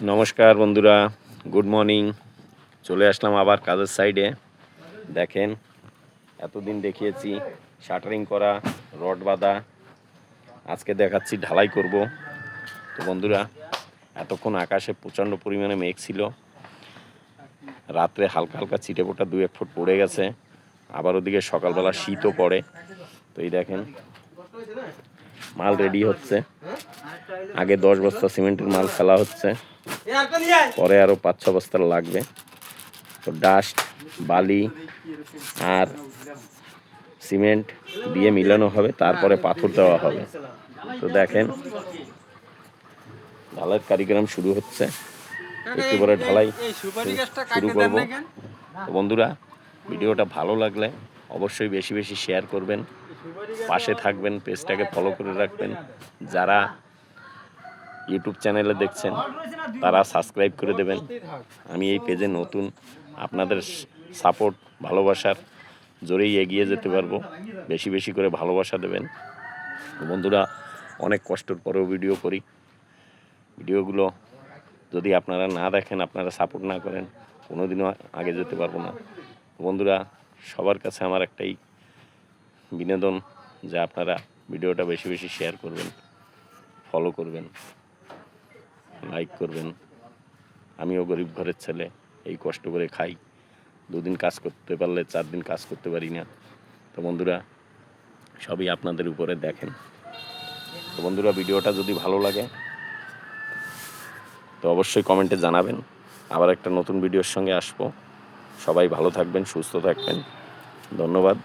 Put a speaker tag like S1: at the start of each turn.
S1: নমস্কার বন্ধুরা, good morning. চলে আসলাম আবার কাজের সাইডে। দেখেন, এতদিন দেখিয়েছি শাটারিং করা, রড বাঁধা, আজকে দেখাচ্ছি ঢালাই করব। তো বন্ধুরা, এতক্ষণ আকাশে প্রচণ্ড পরিমাণে মেঘ ছিল, রাত্রে হালকা হালকা ছিটেফোঁটা 2-1 ফুট পড়ে গেছে, আবার ওদিকে সকালবেলা শীতও পড়ে। তো এই দেখেন, মাল রেডি হচ্ছে। আগে 10 বস্তা সিমেন্টের মাল ফেলা হচ্ছে, পরে আরও 5-6 বস্তা লাগবে। তো ডাস্ট, বালি আর সিমেন্ট দিয়ে মিলানো হবে, তারপরে পাথর দেওয়া হবে। তো দেখেন, ঢালাইয়ের কার্যক্রম শুরু হচ্ছে, একটু পরে ঢালাই শুরু করব। তো বন্ধুরা, ভিডিওটা ভালো লাগলে অবশ্যই বেশি বেশি শেয়ার করবেন, পাশে থাকবেন, পেজটাকে ফলো করে রাখবেন। যারা ইউটিউব চ্যানেলে দেখছেন তারা সাবস্ক্রাইব করে দেবেন। আমি এই পেজে নতুন, আপনাদের সাপোর্ট, ভালোবাসার জোরেই এগিয়ে যেতে পারবো। বেশি বেশি করে ভালোবাসা দেবেন বন্ধুরা। অনেক কষ্টের পরেও ভিডিও করি। ভিডিওগুলো যদি আপনারা না দেখেন, আপনারা সাপোর্ট না করেন, কোনোদিনও আগে যেতে পারবো না। বন্ধুরা, সবার কাছে আমার একটাই বিনোদন যে আপনারা ভিডিওটা বেশি বেশি শেয়ার করবেন, ফলো করবেন, লাইক করবেন। আমিও গরিব ঘরের ছেলে, এই কষ্ট করে খাই। 2 দিন কাজ করতে পারলে 4 দিন কাজ করতে পারি না। তো বন্ধুরা, সবই আপনাদের উপরে দেখেন। তো বন্ধুরা, ভিডিওটা যদি ভালো লাগে তো অবশ্যই কমেন্টে জানাবেন। আবার একটা নতুন ভিডিওর সঙ্গে আসবো। সবাই ভালো থাকবেন, সুস্থ থাকবেন। ধন্যবাদ।